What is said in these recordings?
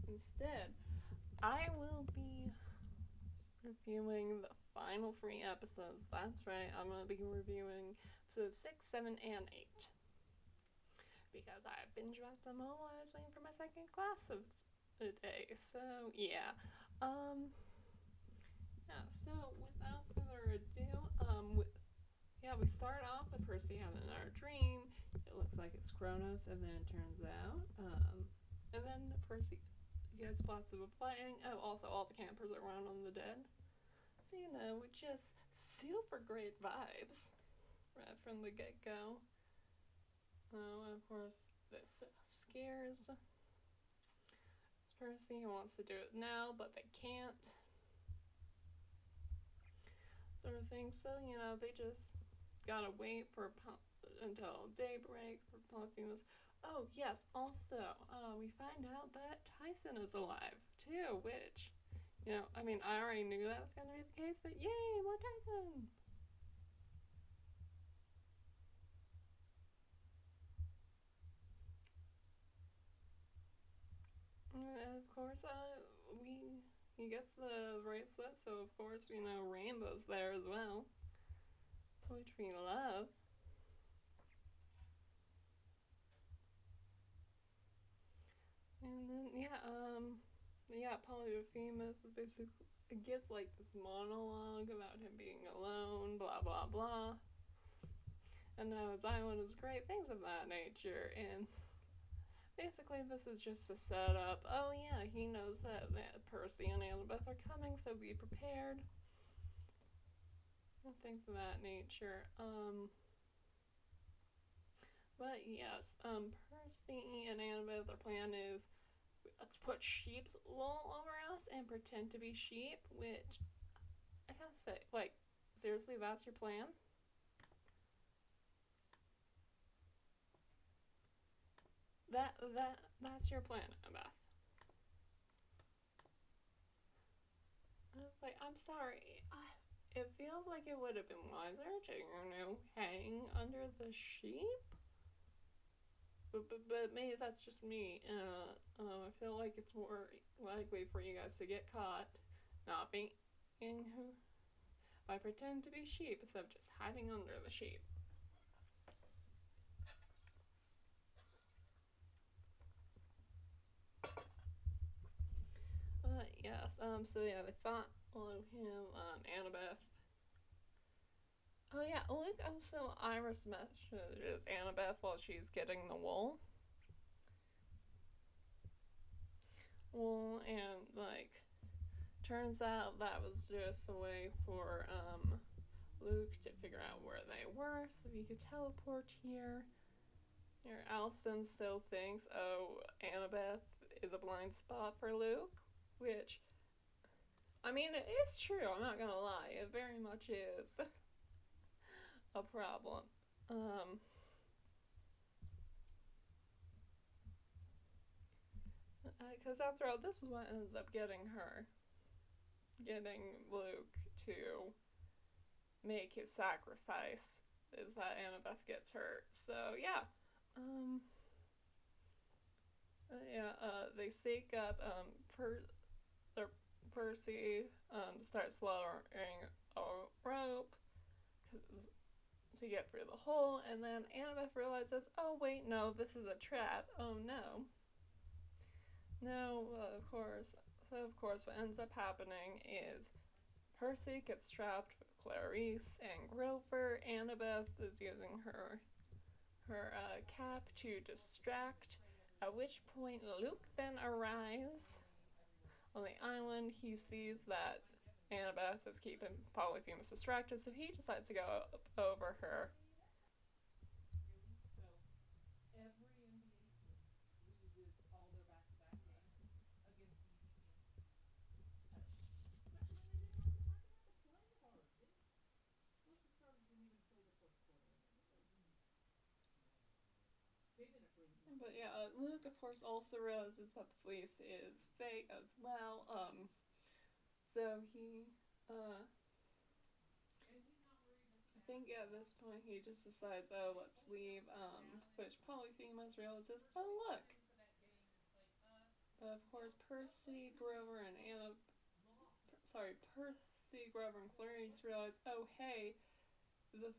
Instead, I will be reviewing the final 3 episodes. That's right, I'm going to be reviewing episodes 6, 7, and 8. Because I binge watched them all while I was waiting for my second class of the day. So, yeah. So without further ado, we start off with Percy having another dream. It looks like it's Kronos, and then it turns out, and then Percy gets lots of playing. Oh, also all the campers are around on the dead. So, just super great vibes right from the get go. Of course, this scares Percy. He wants to do it now, but they can't. Sort of thing. So, they just gotta wait until daybreak for Polyphemus. Oh, yes, also, we find out that Tyson is alive, too, which, I already knew that was gonna be the case, but yay, more Tyson! And of course, he gets the bracelet, so of course, Rainbow's there as well, which we love. And then, Polyphemus is basically, it gives like this monologue about him being alone, blah blah blah. And now his island is great, things of that nature. And basically, this is just a setup. Oh, yeah, he knows that Percy and Annabeth are coming, so be prepared. And things of that nature. But yes, Percy and Annabeth, their plan is let's put sheep's wool over us and pretend to be sheep, which I gotta say, like, seriously, that's your plan? That's your plan, Beth. Like, I'm sorry. It feels like it would have been wiser to, hang under the sheep. But maybe that's just me. I feel like it's more likely for you guys to get caught not being who by pretending to be sheep instead of just hiding under the sheep. Yes. So yeah, they follow him. Annabeth. Oh yeah, Luke also Iris messages Annabeth while she's getting the wool. And like, turns out that was just a way for Luke to figure out where they were, so he could teleport here. Here, Allison still thinks, oh, Annabeth is a blind spot for Luke, which, I mean, it is true, I'm not gonna lie, it very much is a problem. Because after all, this is what ends up getting Luke to make his sacrifice, is that Annabeth gets hurt. So, yeah. They stake up Percy starts lowering a rope to get through the hole, and then Annabeth realizes, oh wait, no, this is a trap. Oh no. No, of course. So of course, what ends up happening is Percy gets trapped with Clarice and Grover. Annabeth is using her cap to distract. At which point, Luke then arrives on the island. He sees that Annabeth is keeping Polyphemus distracted, so he decides to go up over her. But yeah, Luke, of course, also realizes that the fleece is fake as well. So I think at this point he just decides, oh, let's leave. Which Polyphemus realizes, oh, look, But of course, Percy, Grover, and Anna. Sorry, Percy, Grover, and Clarice realize, oh hey, the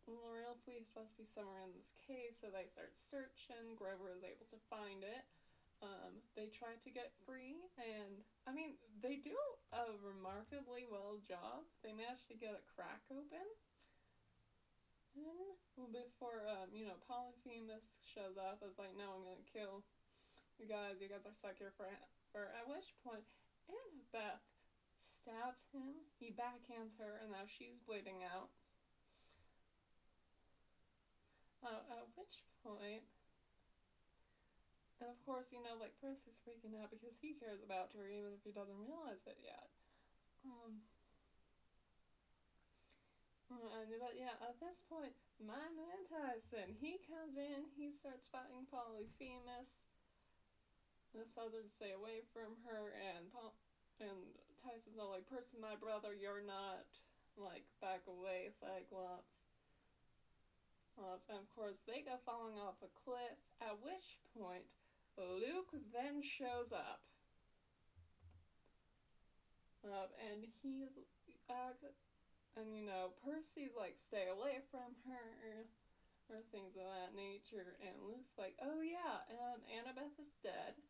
real fleece must be somewhere in this cave, so they start searching. Grover is able to find it. They try to get free, and I mean, they do a remarkably well job. They manage to get a crack open. And before, Polyphemus shows up, is like, no, I'm gonna kill you guys. You guys are stuck here forever. At which point, Annabeth stabs him. He backhands her, and now she's bleeding out. At which point, and of course, Percy's freaking out because he cares about her even if he doesn't realize it yet. But yeah, at this point, my man Tyson, he comes in, he starts fighting Polyphemus, and tells her to stay away from her, and Tyson's not like, Percy, my brother, you're not, like, back away, Cyclops. And of course, they go falling off a cliff, at which point, Luke then shows up. And he's, Percy's like, stay away from her, or things of that nature, and Luke's like, oh yeah, Annabeth is dead,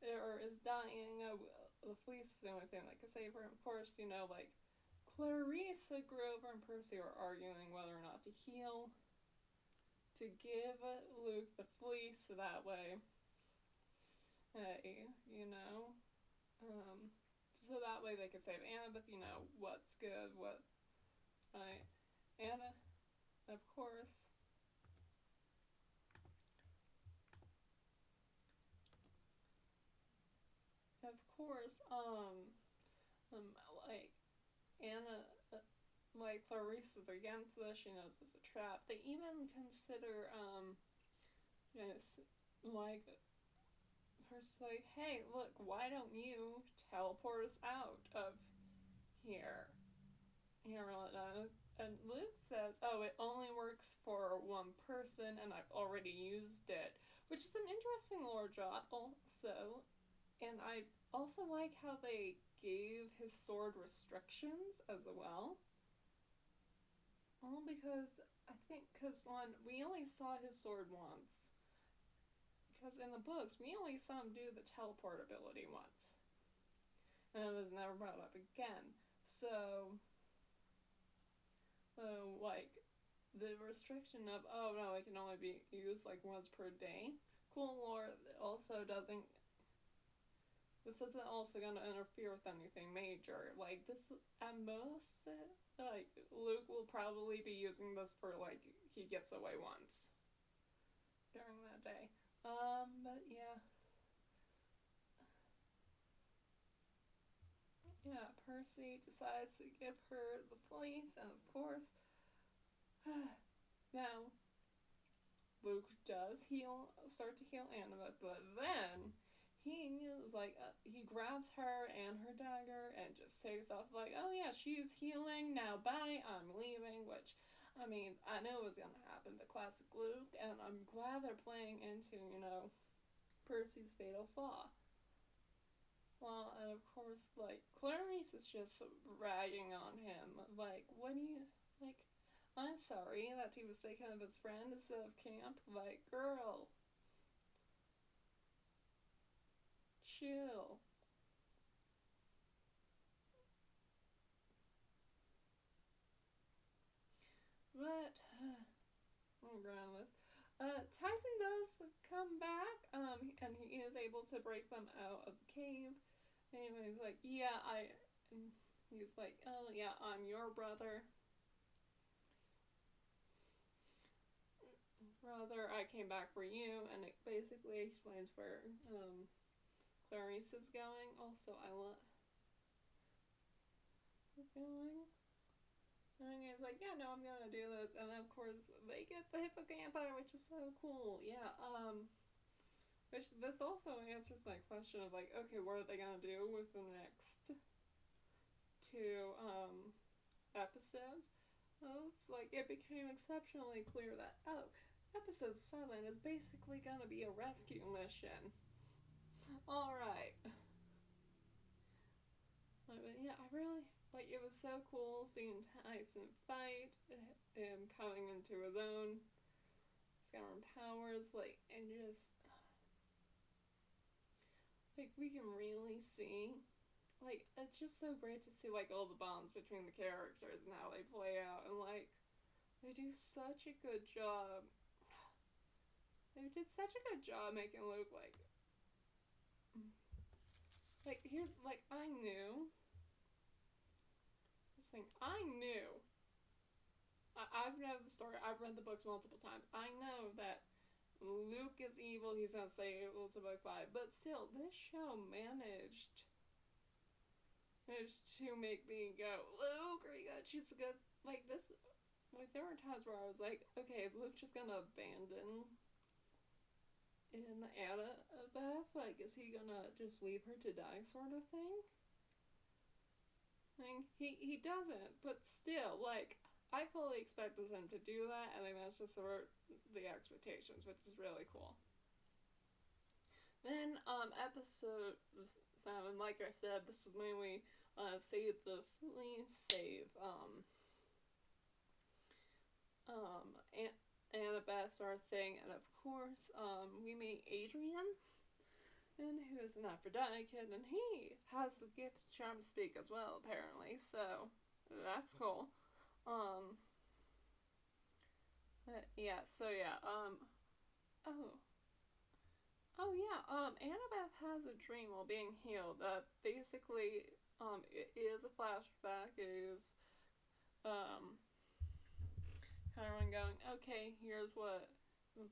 or is dying, the fleece is the only thing that can save her. And of course, Clarissa, Grover, and Percy are arguing whether or not to heal, to give Luke the fleece, so that way, hey, so that way they can save Annabeth, what's good, what, right, Anna, of course, like, Anna, Clarissa's against this, she knows it's a trap. They even consider, yes, like, Percy's like, hey, look, why don't you teleport us out of here? And Luke says, oh, it only works for one person, and I've already used it, which is an interesting lore drop also. And I also like how they gave his sword restrictions as well. Well, because we only saw his sword once. Because in the books, we only saw him do the teleport ability once. And it was never brought up again. So, the restriction of, oh no, it can only be used once per day. Cool lore also doesn't. This isn't also going to interfere with anything major. This, at most, Luke will probably be using this for, he gets away once during that day. But yeah. Yeah, Percy decides to give her the fleece, and of course, now, Luke does start to heal Annabeth, but then he grabs her and her dagger and just takes off oh yeah, she's healing, now bye, I'm leaving, which, I mean, I knew it was gonna happen, the classic Luke, and I'm glad they're playing into, Percy's fatal flaw. Well, and of course, Clarice is just ragging on him, what do you, I'm sorry that he was thinking of his friend instead of camp, girl, chill. But, I'm going with. Tyson does come back, and he is able to break them out of the cave. And he's like, yeah, he's like, oh yeah, I'm your brother. I came back for you, and it basically explains where, Clarice is going. Also, I love what's going. And he's like, yeah, no, I'm gonna do this. And then, of course, they get the hippocampi, which is so cool. Yeah, which this also answers my question of, okay, what are they gonna do with the next two, episodes? Well, it's it became exceptionally clear that, episode 7 is basically gonna be a rescue mission. Alright. But yeah, I really, like, it was so cool seeing Tyson fight, him coming into his own, discovering powers, like, and just, like, we can really see, like, it's just so great to see, like, all the bonds between the characters and how they play out, and, like, they do such a good job. They did such a good job making Luke, like, here's, like, I knew, this thing, I knew I've read the story. I've read the books multiple times. I know that Luke is evil. He's not saying evil to book five, but still, this show managed to make me go, Luke, are you gonna choose a good like this? Like there were times where I was like, okay, is Luke just gonna abandon in Annabeth? Like, is he gonna just leave her to die, sort of thing? Like, he doesn't, but still, like, I fully expected him to do that, and they managed to subvert the expectations, which is really cool. Then, episode 7, like I said, this is when we save the fleet, save, Annabeth sort of thing, and of course, we meet Adrian, and who is an Aphrodite kid, and he has the gift of charm to speak as well, apparently, so that's cool. Um, yeah, so yeah, oh, oh yeah, Annabeth has a dream while being healed that basically, it is a flashback, is, um, everyone going, okay, here's what,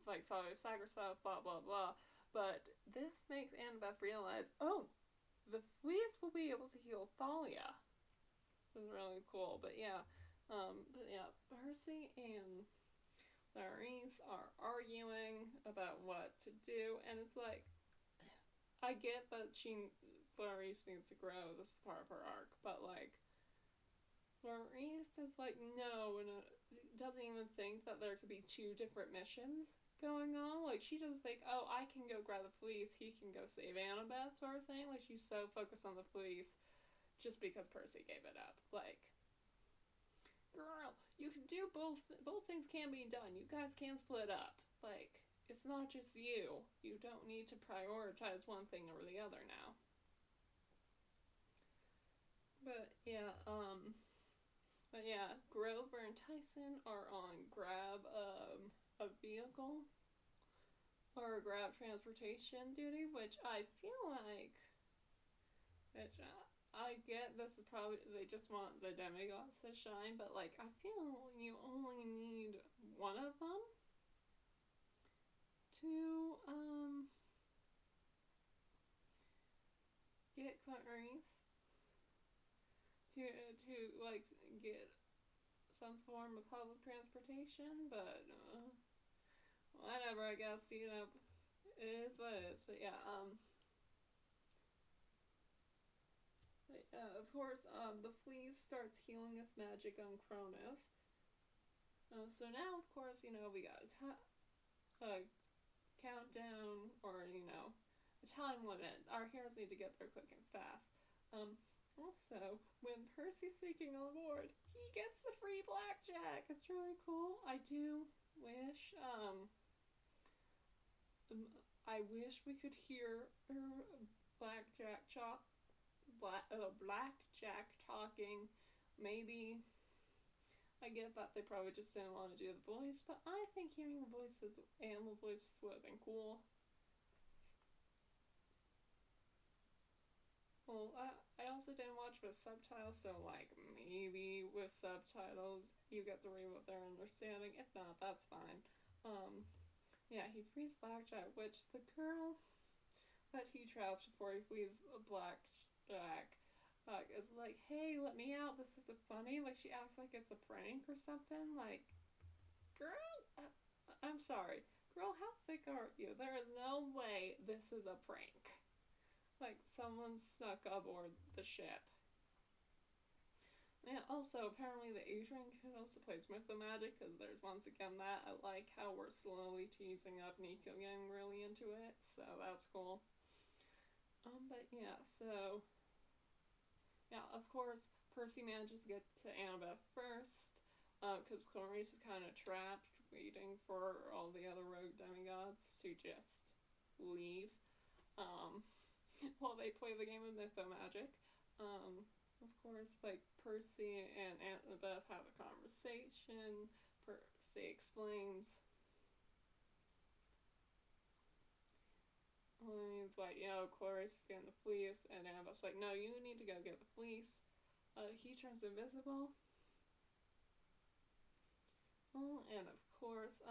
like, Father Sacrifice, blah, blah, blah, but this makes Annabeth realize, oh, the fleas will be able to heal Thalia. This is really cool, but yeah, Percy and Clarice are arguing about what to do, and it's like, I get that Clarice needs to grow, this is part of her arc, but like, Clarice is like, no, and doesn't even think that there could be two different missions going on. Like, she doesn't think, oh, I can go grab the fleece, he can go save Annabeth, sort of thing. Like, she's so focused on the fleece just because Percy gave it up. Like, girl, you can do both. Both things can be done. You guys can split up. Like, it's not just you. You don't need to prioritize one thing over the other now. But but yeah, Grover and Tyson are on grab a vehicle or grab transportation duty, which I feel like, which I get this is probably they just want the demigods to shine, but like I feel you only need one of them to get Clarice to like get some form of public transportation, but whatever. I guess it is what it is. But yeah, of course, the fleas starts healing us magic on Kronos. So now, of course, we got a countdown, or a time limit. Our heroes need to get there quick and fast. Also, when Percy's sneaking on board, he gets the free blackjack. It's really cool. I do wish, I wish we could hear blackjack blackjack talking. Maybe I get that they probably just didn't want to do the voice, but I think hearing the voices, animal voices, would have been cool. Well, I also didn't watch with subtitles, so like maybe with subtitles you get to read what they're understanding. If not, that's fine. Yeah, he frees Blackjack, which the girl that he traps before he flees Blackjack is like, hey, let me out. This isn't funny. Like, she acts like it's a prank or something. Like, girl, I'm sorry. Girl, how thick are you? There is no way this is a prank. Like, someone snuck aboard the ship. And also, apparently the Adrian kid also plays Mythomagic, because there's once again that. I like how we're slowly teasing up Nico getting really into it, so that's cool. But yeah, so yeah, of course, Percy manages to get to Annabeth first, because Clarice is kind of trapped, waiting for all the other rogue demigods to just leave, um, while they play the game of Mythomagic. Of course, like Percy and Annabeth have a conversation. Percy explains. He's like, Clarice is getting the fleece, and Annabeth's like, no, you need to go get the fleece. He turns invisible. Well, and of course,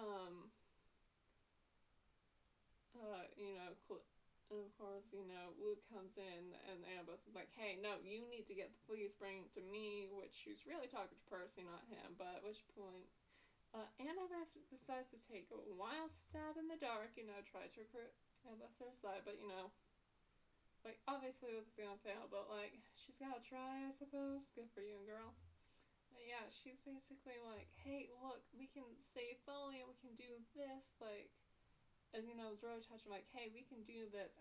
of course, Luke comes in and Annabeth's like, hey, no, you need to get the fleece, bring it to me, which she's really talking to Percy, not him, but at which point, Annabeth decides to take a wild stab in the dark, try to recruit Annabeth to her side, but, like, obviously this is gonna fail, but, like, she's gotta try, I suppose. Good for you, girl. But yeah, she's basically like, hey, look, we can save Thalia, we can do this, like, and Drow touch him like, hey, we can do this.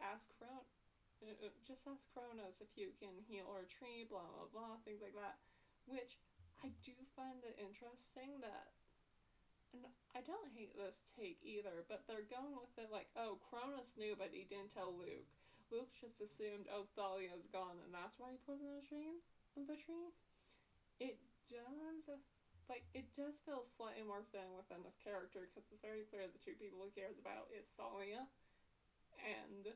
Just ask Kronos if you can heal our tree, blah blah blah, things like that. Which I do find it interesting that, and I don't hate this take either, but they're going with it like, oh, Kronos knew, but he didn't tell Luke. Luke just assumed, oh, Thalia's gone, and that's why he poisoned the tree. It does it does feel slightly more thin within this character because it's very clear the two people he cares about is Thalia and,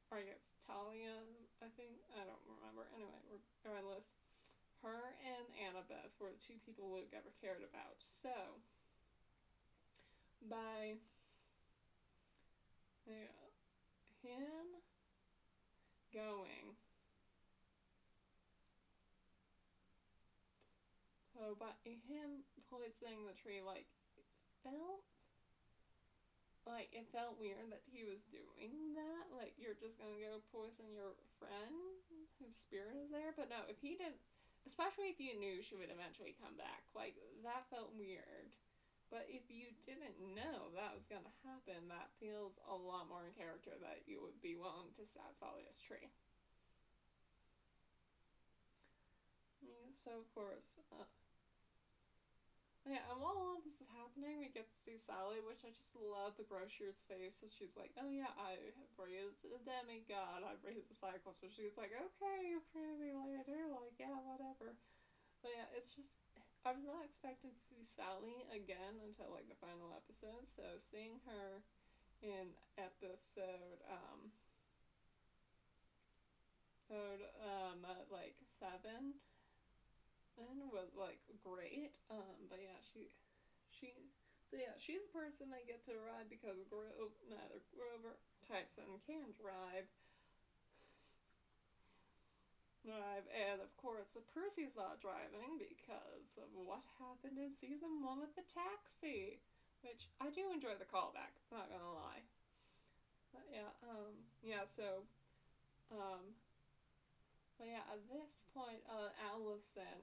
or I guess Talia, I think, I don't remember. Anyway, regardless, her and Annabeth were the two people Luke ever cared about. So, by him going, so by him poisoning the tree, like, felt it felt weird that he was doing that. Like, you're just gonna go poison your friend whose spirit is there. But no, if he didn't, especially if you knew she would eventually come back, like, that felt weird. But if you didn't know that was gonna happen, that feels a lot more in character that you would be willing to stab Thalia's tree. So, of course, yeah, and while all of this is happening, we get to see Sally, which I just love the brochure's face. So she's like, oh yeah, I have raised a demigod, I've raised a cyclops. So she's like, okay, you pray me later, like, yeah, whatever. But yeah, it's just, I was not expecting to see Sally again until, like, the final episode. So seeing her in episode, like, 7, and was, like, great. But yeah, so yeah, she's the person they get to ride because neither Grover Tyson can drive. And of course, Percy's not driving because of what happened in season 1 with the taxi, which I do enjoy the callback. I'm not gonna lie. But yeah, but yeah, at this point, Allison,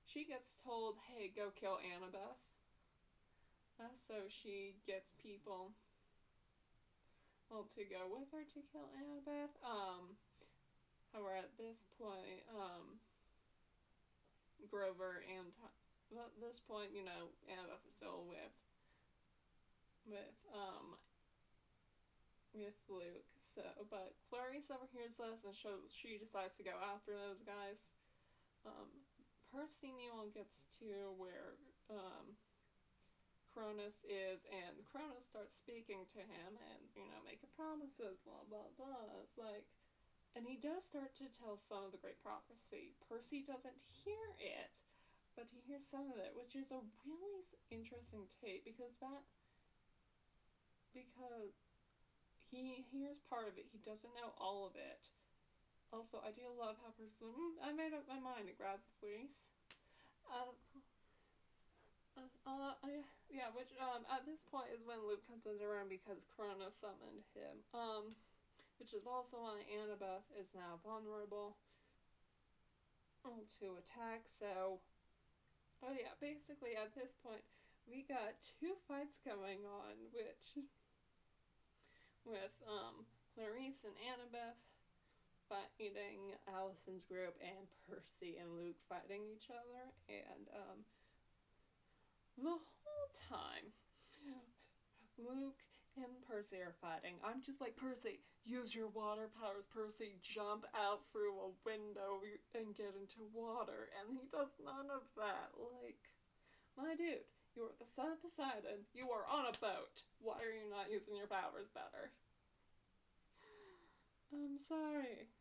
she gets told, hey, go kill Annabeth. So she gets people, well, to go with her to kill Annabeth. However, at this point, Grover and, well, at this point, Annabeth is still with, with Luke. So, but Clarice overhears this and she decides to go after those guys. Percy Newell gets to where, Cronus is, and Cronus starts speaking to him and, making promises, blah, blah, blah. It's like, and he does start to tell some of the great prophecy. Percy doesn't hear it, but he hears some of it, which is a really interesting take because he hears part of it. He doesn't know all of it. Also, I do love how Percy, I made up my mind, it grabs the fleece. Which, at this point is when Luke comes into the room because Corona summoned him. Which is also why Annabeth is now vulnerable to attack. So, basically at this point, we got 2 fights going on, which, with, Clarice and Annabeth fighting Allison's group, and Percy and Luke fighting each other. And the whole time, Luke and Percy are fighting. I'm just like, Percy, use your water powers. Percy, jump out through a window and get into water. And he does none of that. Like, my dude, you are the son of Poseidon. You are on a boat. Why are you not using your powers better? I'm sorry.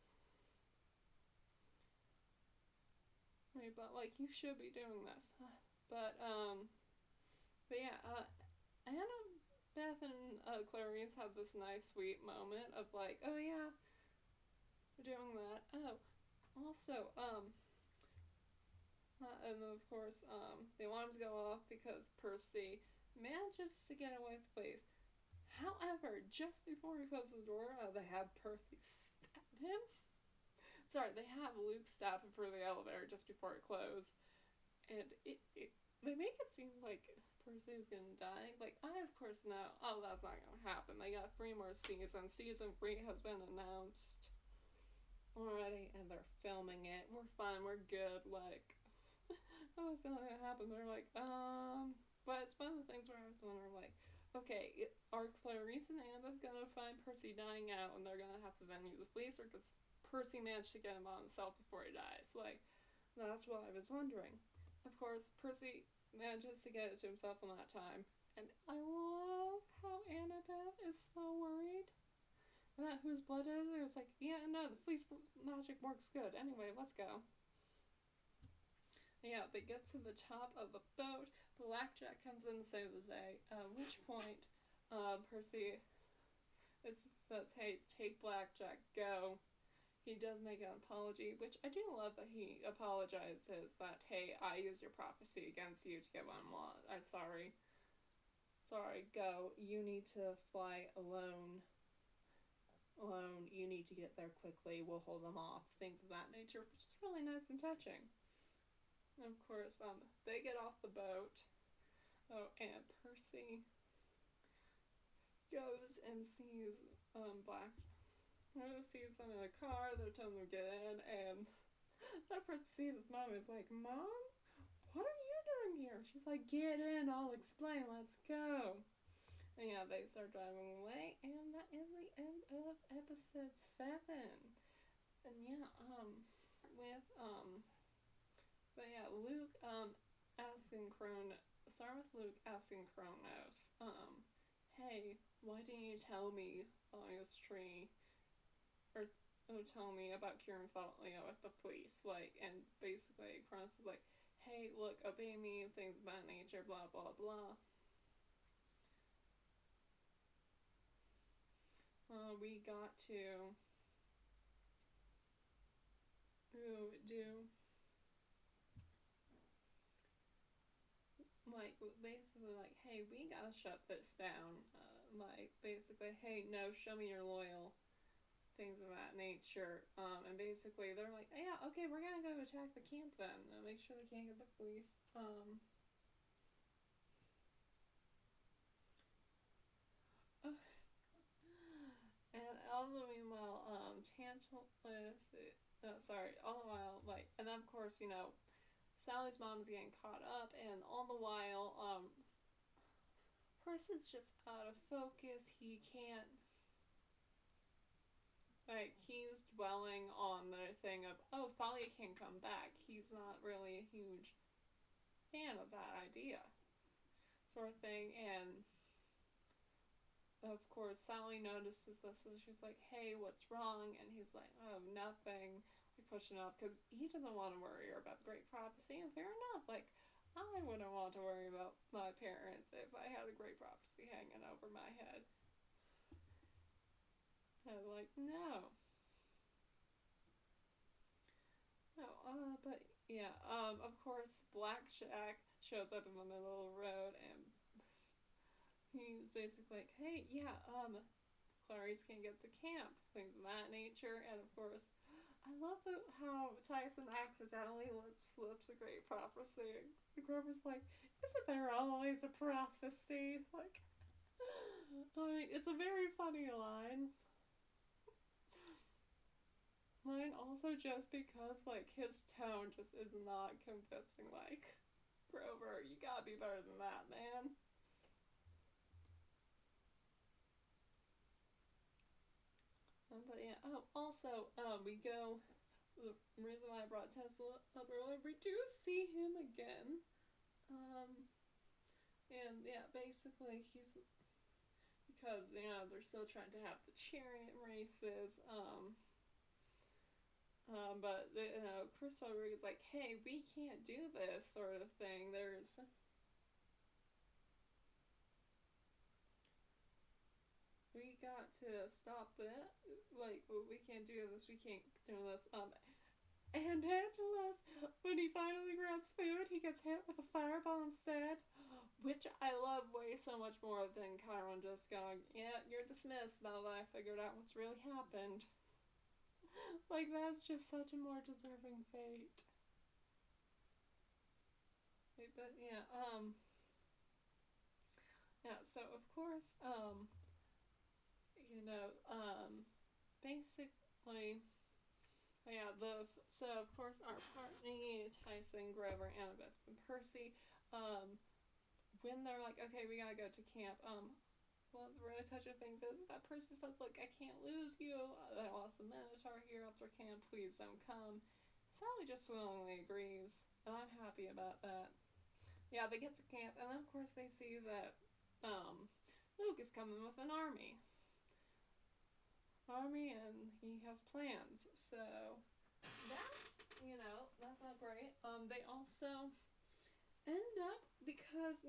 Right, but like, you should be doing this. But yeah, Annabeth and Clarice have this nice, sweet moment of like, oh yeah, we're doing that. Oh, also, and of course, the alarms go off because Percy manages to get away with the police. However, just before he closes the door, they have Percy stab him. Sorry, they have Luke stab him through the elevator just before it closed. And they make it seem like Percy is gonna die. Like, I of course know, oh, that's not gonna happen. They got 3 more seasons. Season 3 has been announced already, and they're filming it. We're fine, we're good. Like, oh, it's not gonna happen. They're like, but it's one of the things where I'm like, okay, are Clarice and Annabeth gonna find Percy dying out, and they're gonna have to then use the police, or does Percy manage to get him on himself before he dies? Like, that's what I was wondering. Of course, Percy manages to get it to himself in that time. And I love how Annabeth is so worried about whose blood it is. It's like, yeah, no, the police magic works good. Anyway, let's go. Yeah, they get to the top of the boat. Blackjack comes in to save the day. At which point, Percy says, hey, take Blackjack, go. He does make an apology, which I do love that he apologizes that, hey, I used your prophecy against you to get what I want. I'm sorry. Sorry, go. You need to fly alone. You need to get there quickly. We'll hold them off. Things of that nature, which is really nice and touching. And of course, they get off the boat. Oh, and Percy goes and sees sees them in a car. They're telling him to get in, and that person sees his mom and is like, Mom, what are you doing here? She's like, get in, I'll explain, let's go. And yeah, they start driving away, and that is the end of episode 7. And yeah, but yeah, Luke, asking Kronos, start with Luke asking Kronos, hey, why didn't you tell me this tree, or tell me about Kieran Folio at the police, like, and basically Kronos is like, hey, look, obey me, things of that nature, blah, blah, blah. We got to do, like, basically, like, hey, we gotta shut this down, like, basically, hey, no, show me you're loyal, things of that nature. And basically they're like, yeah, okay, we're gonna go attack the camp then, make sure they can't get the police. And all the meanwhile, all the while, like, and then of course, Sally's mom's getting caught up, and all the while, Percy's just out of focus. He can't, like, he's dwelling on the thing of, oh, Folly can come back. He's not really a huge fan of that idea, sort of thing. And of course, Sally notices this, and she's like, hey, what's wrong? And he's like, oh, nothing. Like, pushing up, because he doesn't want to worry about the great prophecy, and fair enough. Like, I wouldn't want to worry about my parents if I had a great prophecy hanging over my head. I'm like, no. No, but yeah, of course, Blackjack shows up in the middle of the road, and he's basically like, hey, yeah, Clarice can't get to camp, things of that nature. And of course, I love how Tyson accidentally slips a great prophecy. Grover's like, isn't there always a prophecy? Like, it's a very funny line. Mine also just because, like, his tone just is not convincing. Like, Grover, you gotta be better than that, man. But yeah, also, we go. The reason why I brought Tesla up earlier, we do see him again. Um, and yeah, basically, he's because they're still trying to have the chariot races. But Chris Rodriguez is like, hey, we can't do this sort of thing. We got to stop that. Like, we can't do this. We can't do this. And Angelos, when he finally grabs food, he gets hit with a fireball instead, which I love way so much more than Chiron just going, yeah, you're dismissed now that I figured out what's really happened. Like, that's just such a more deserving fate. But yeah, so of course, basically, yeah, so of course our party, Tyson, Grover, Annabeth, and Percy, when they're like, okay, we gotta go to camp, one of the really touching things is that Percy says, like, I can't lose you. I lost a Minotaur here after camp. Please don't come. Sally just willingly agrees, and I'm happy about that. Yeah, they get to camp, and then of course they see that Luke is coming with an army, and he has plans. So that's not great. They also end up because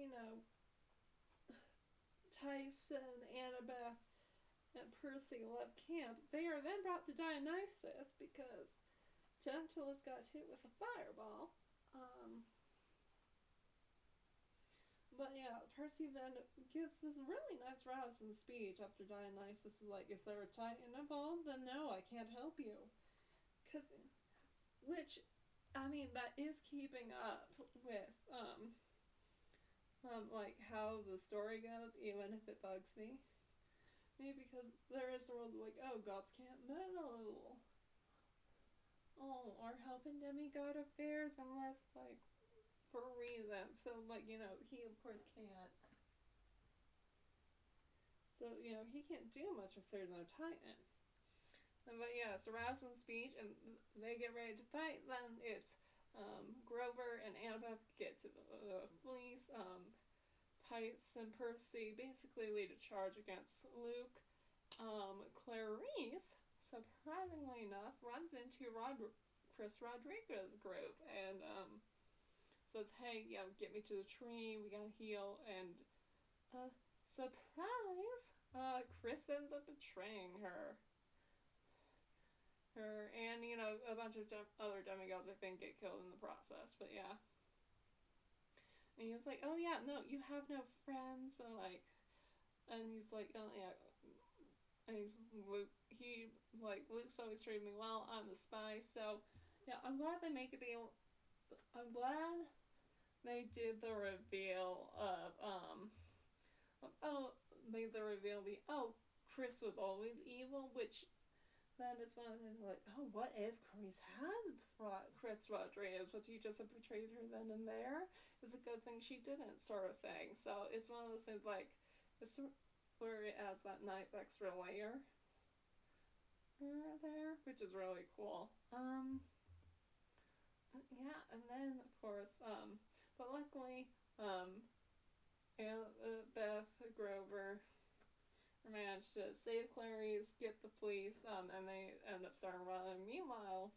Tyson, Annabeth, and Percy left camp. They are then brought to Dionysus because Tantalus got hit with a fireball. But yeah, Percy then gives this really nice rousing speech after Dionysus is like, is there a Titan involved? Then no, I can't help you. Cause, which, I mean, that is keeping up with, like how the story goes, even if it bugs me. Maybe because there is the world like, oh, gods can't meddle. Oh, or help in demigod affairs unless, like, for a reason. So, like, he of course can't. So, he can't do much if there's no Titan. But yeah, it's a rousing speech, and they get ready to fight. Then it's Grover and Annabeth get to the fleece. Tice and Percy basically lead a charge against Luke. Clarice, surprisingly enough, runs into Chris Rodriguez's group and says, hey, get me to the tree, we gotta heal, and surprise, Chris ends up betraying her. And, a bunch of other demigods, I think, get killed in the process, but yeah. And he's like, oh yeah, no, you have no friends, and he's like, oh yeah, and Luke's always treated me well, I'm the spy, so, yeah, I'm glad they make it I'm glad they did the reveal made the reveal Chris was always evil, which then it's one of the things like, oh, what if Chris had Chris Rodriguez? Would he just have betrayed her then and there? It's a good thing she didn't, sort of thing. So it's one of those things like, it's where it adds that nice extra layer there, which is really cool. Yeah, and then of course, but luckily, Beth Grover managed to save Clarice, get the fleece, and they end up starting running. Meanwhile,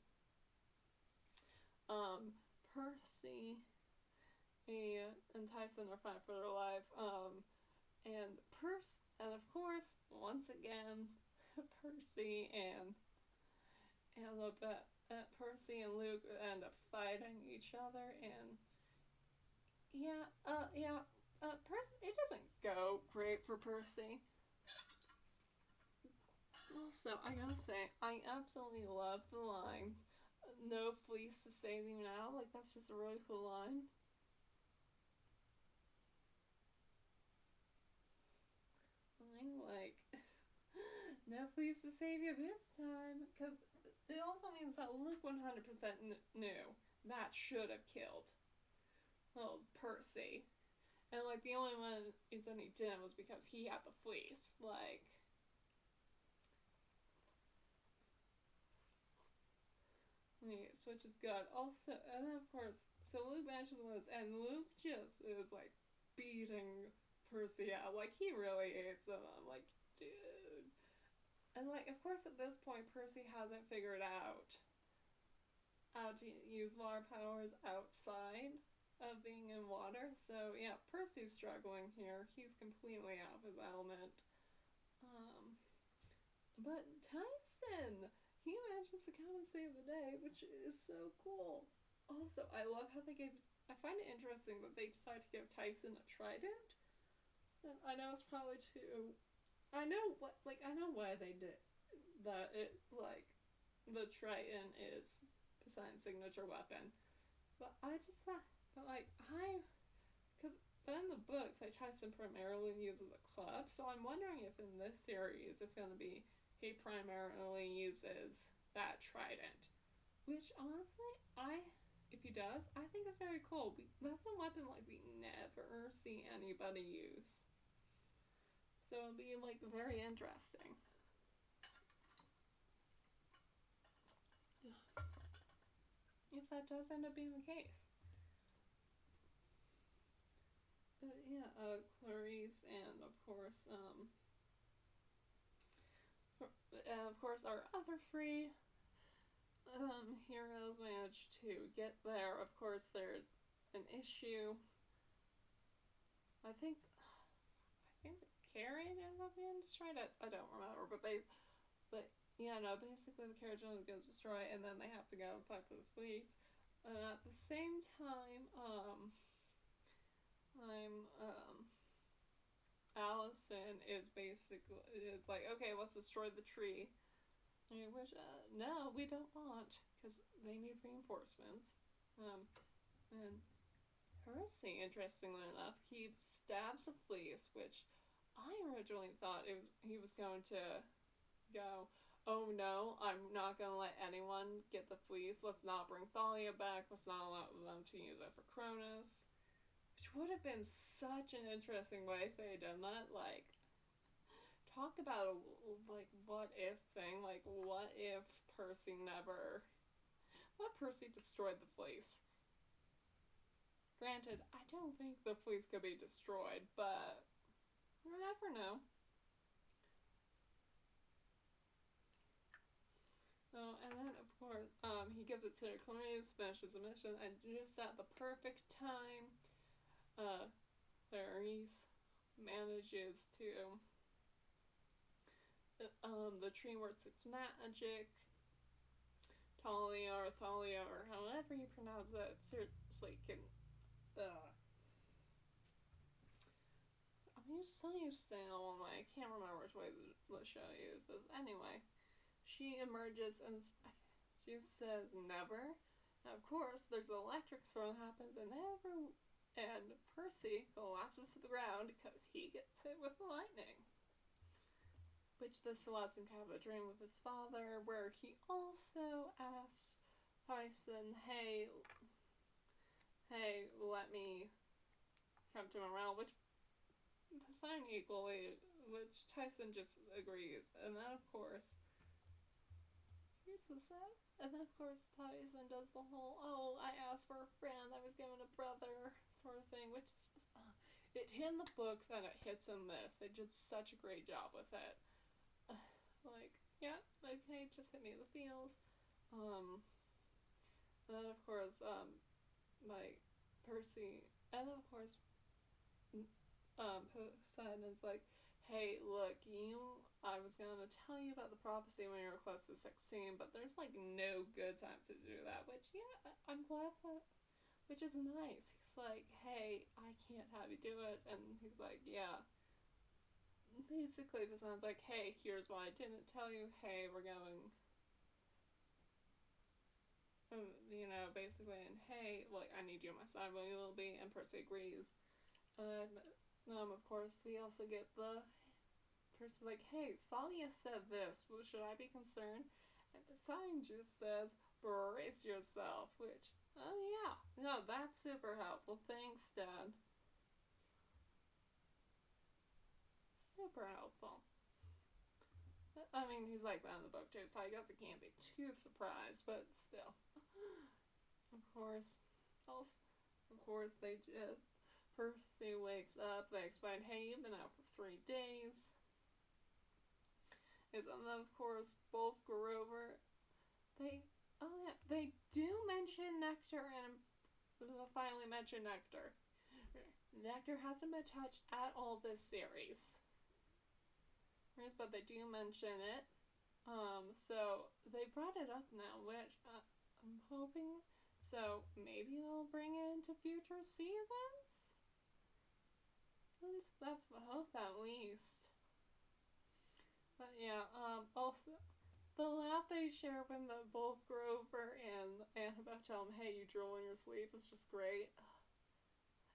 Percy and Tyson are fighting for their life, and of course, once again, Percy and Percy and Luke end up fighting each other, and Percy, it doesn't go great for Percy. Also, I gotta say, I absolutely love the line, no fleece to save you now. Like, that's just a really cool line. I'm like, no fleece to save you this time. Because it also means that Luke 100% knew that should have killed little Percy. And, like, the only one reason he didn't was because he had the fleece. Like, which is good. Also, and then, of course, so Luke manages this, and Luke just is, like, beating Percy out. Like, he really hates him. I'm like, dude. And, like, of course, at this point, Percy hasn't figured out how to use water powers outside of being in water. So, yeah, Percy's struggling here. He's completely out of his element. But Tyson, he manages to come and save the day, which is so cool. Also, I love how I find it interesting that they decide to give Tyson a trident. And I know it's probably too. I know why they did that. It's like the trident is Poseidon's signature weapon, but in the books, like, Tyson primarily uses a club, so I'm wondering if in this series it's going to be he primarily uses that trident. Which, honestly, if he does, I think it's very cool. That's a weapon, like, we never see anybody use. So it'll be, like, very interesting. If that does end up being the case. But yeah, Clarice and of course our other three heroes manage to get there. Of course, there's an issue. I think the carriage ends up being destroyed. I don't remember, but basically the carriage ends up getting destroyed, and then they have to go and fight for the fleece. At the same time, Allison is like, okay, let's destroy the tree. Which, no, we don't want, because they need reinforcements. And Percy, interestingly enough, he stabs the fleece, which I originally thought he was going to go, oh no, I'm not going to let anyone get the fleece. Let's not bring Thalia back. Let's not allow them to use it for Cronus. Which would have been such an interesting way if they had done that. Like, talk about a, like, what if thing. Like, what if Percy destroyed the fleece? Granted, I don't think the fleece could be destroyed, but you never know. Oh, and then, of course, he gives it to Clarice, finishes the mission, and just at the perfect time, Clarice manages to, the tree works its magic. Thalia, or however you pronounce it, seriously can, I'm so used to saying it one way, I can't remember which way the show uses. Anyway, she emerges and she says never. And of course, there's an electric storm that happens, and Percy collapses to the ground because he gets hit with the lightning. Which this allows him to have a dream with his father, where he also asks Tyson, hey, let me come to my realm, which Tyson just agrees. And then, of course, here's the set. And then, of course, Tyson does the whole, oh, I asked for a friend, I was given a brother sort of thing, which is just, it hit in the books and it hits in this. They did such a great job with it. Like, yeah, okay, just hit me in the feels. Then, of course, like, Percy, and then, of course, Poseidon's like, hey, look, I was gonna tell you about the prophecy when you requested 16, but there's, like, no good time to do that, which, yeah, I'm glad that, which is nice. He's like, hey, I can't have you do it, and he's like, yeah. Basically, this sounds like, hey, here's why I didn't tell you, hey, we're going, basically, and hey, like, I need you on my side when you will be, and Percy agrees. And, of course, we also get the Percy like, hey, Thalia said this, well, should I be concerned? And the sign just says, brace yourself, which, oh yeah, no, that's super helpful. Thanks, Dad. Super helpful. I mean, he's like that in the book too, so I guess I can't be too surprised, but still. Of course, they just. Percy wakes up, they explain, hey, you've been out for 3 days. And then, of course, both Grover, they do mention Nectar and finally mention Nectar. Nectar hasn't been touched at all this series. But they do mention it. So they brought it up now, which I'm hoping. So maybe they'll bring it into future seasons? At least that's the hope, at least. But yeah, also, the laugh they share when both Grover and Annabeth tell him, hey, you drool in your sleep, is just great.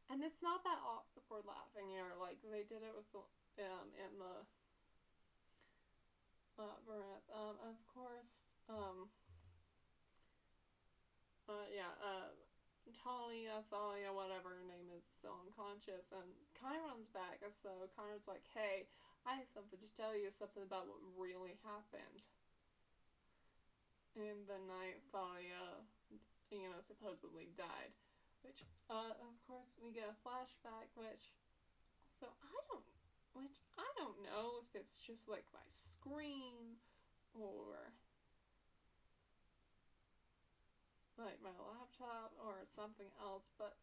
And it's not that awkward laughing here, like they did it with in the Labyrinth. Of course, Talia, Thalia, whatever her name is, still unconscious, and Chiron's back, so Chiron's like, hey, I have something to tell you, something about what really happened in the night Thalia, supposedly died. Which, of course, we get a flashback, which I don't know if it's just like my screen or like my laptop or something else, but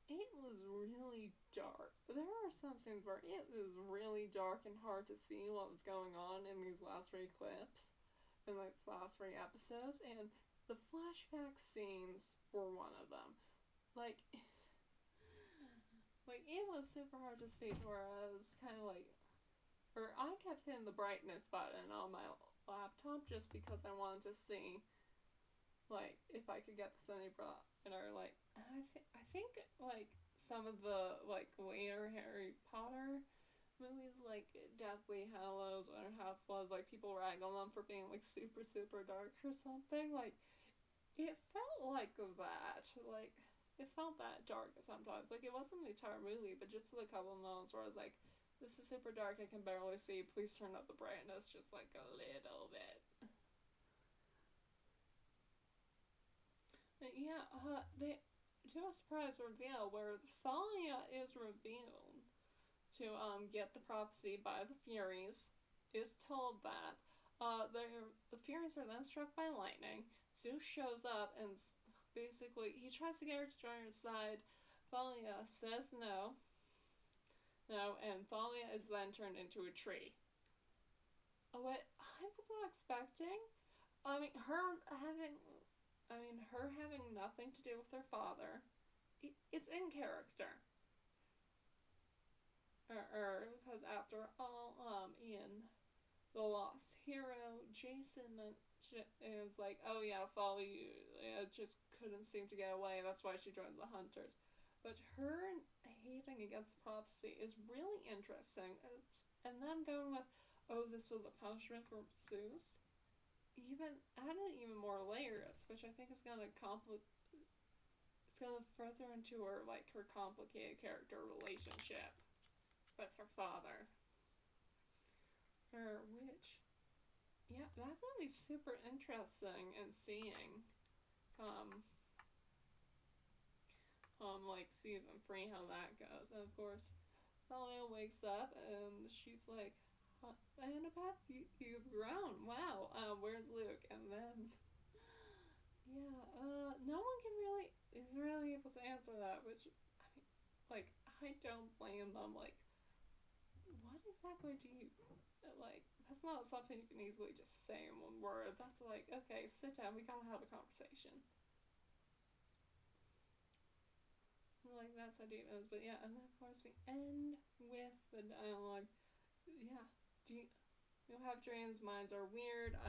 it was really dark. There are some scenes where it was really dark and hard to see what was going on in these last 3 clips, in like the last 3 episodes, and the flashback scenes were one of them. Like it was super hard to see, where I was kind of like, or I kept hitting the brightness button on my laptop just because I wanted to see, like, if I could get this any brighter. Like, I think like some of the like later Harry Potter movies, like Deathly Hallows or Half-Blood, like people rag on them for being like super super dark or something. Like, it felt like that. Like, it felt that dark sometimes. Like, it wasn't the entire movie, but just a couple of moments where I was like, this is super dark, I can barely see, please turn up the brightness just like a little bit. But yeah, they do a surprise reveal where Thalia is revealed to get the prophecy by the Furies, is told that the Furies are then struck by lightning. Zeus shows up and basically he tries to get her to join his side. Thalia says no, and Thalia is then turned into a tree. What I was not expecting. I mean, her having nothing to do with her father. It's in character. Because after all, in The Lost Hero, Jason is like, oh yeah, Folly just couldn't seem to get away, that's why she joined the Hunters. But her hating against the prophecy is really interesting. And then going with, oh, this was a punishment for Zeus, even added even more layers, which I think is gonna it's gonna further into her complicated character relationship with her father. Which, yeah, that's gonna be super interesting in seeing, like season 3 how that goes. And of course, Thalia wakes up and she's like, Annabeth, you've grown. Wow. Where's Luke? And then, yeah, no one is really able to answer that, which, I don't blame them. Like, what exactly do you, that's not something you can easily just say in one word. That's like, okay, sit down, we gotta have a conversation. Like, that's how deep it is. But yeah, and then of course we end with the dialogue. Yeah, you have dreams, minds are weird,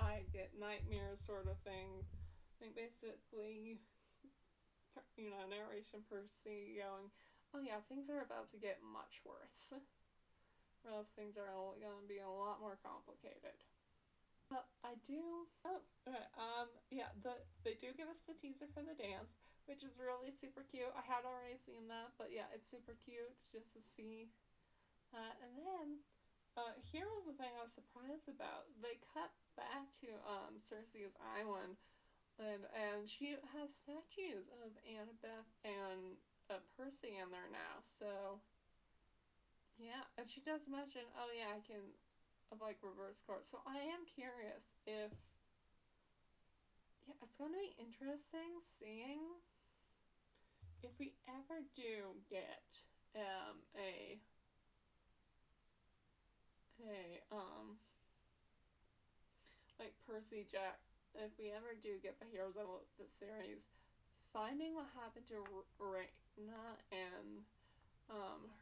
I get nightmares sort of thing. I think basically, narration Percy going, oh yeah, things are about to get much worse. Or else things are only going to be a lot more complicated. I do. Oh, okay. Yeah. They do give us the teaser for the dance, which is really super cute. I had already seen that, but yeah, it's super cute just to see that. And then, here was the thing I was surprised about. They cut back to Cersei's island, and she has statues of Annabeth and Percy in there now. So yeah, and she does mention, oh yeah, I can of like reverse course. So I am curious if yeah, it's gonna be interesting seeing if we ever do get a like Percy Jack, if we ever do get the Heroes of the series, finding what happened to Raina and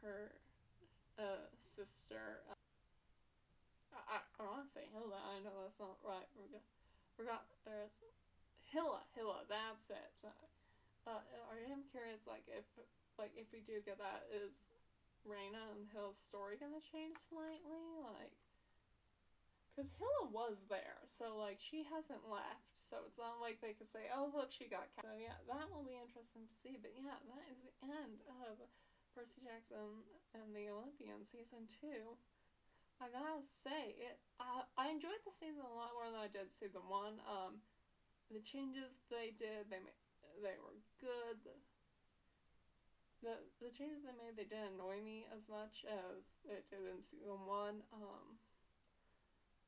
her sister. I want to say Hilda. I know that's not right. Forgot there's Hilla. That's it. So, I am curious, if we do get that, is Raina and Hilla's story gonna change slightly? Like, because Hilla was there, so like she hasn't left. So it's not like they could say, "Oh, look, she got cast." So yeah, that will be interesting to see. But yeah, that is the end of Percy Jackson and the Olympian season 2. I gotta say, I enjoyed the season a lot more than I did season 1. The changes they did, they were good. The changes they made, they didn't annoy me as much as it did in season 1.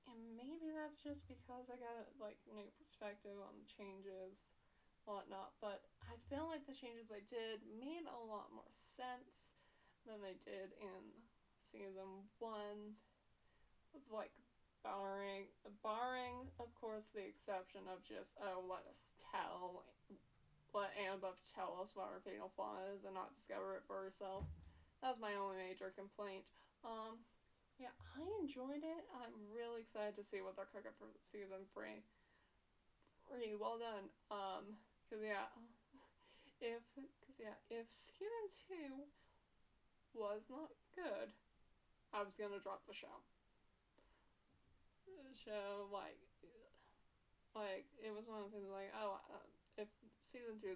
And maybe that's just because I got like new perspective on the changes, whatnot. But I feel like the changes they did made a lot more sense than they did in season 1. Like barring of course the exception of just let Annabeth tell us what her fatal flaw is and not discover it for herself. That was my only major complaint. Yeah, I enjoyed it. I'm really excited to see what they're cooking for season 3. Really well done. Cause yeah, if season 2 was not good, I was gonna drop the show. The show, like it was one of the things like, oh, if season 2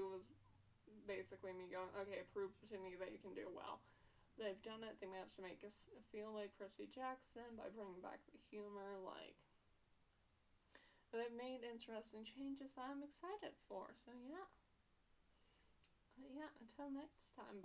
was basically me going, okay, prove to me that you can do well. They've done it. They managed to make us feel like Percy Jackson by bringing back the humor. Like, they've made interesting changes that I'm excited for. So yeah, until next time.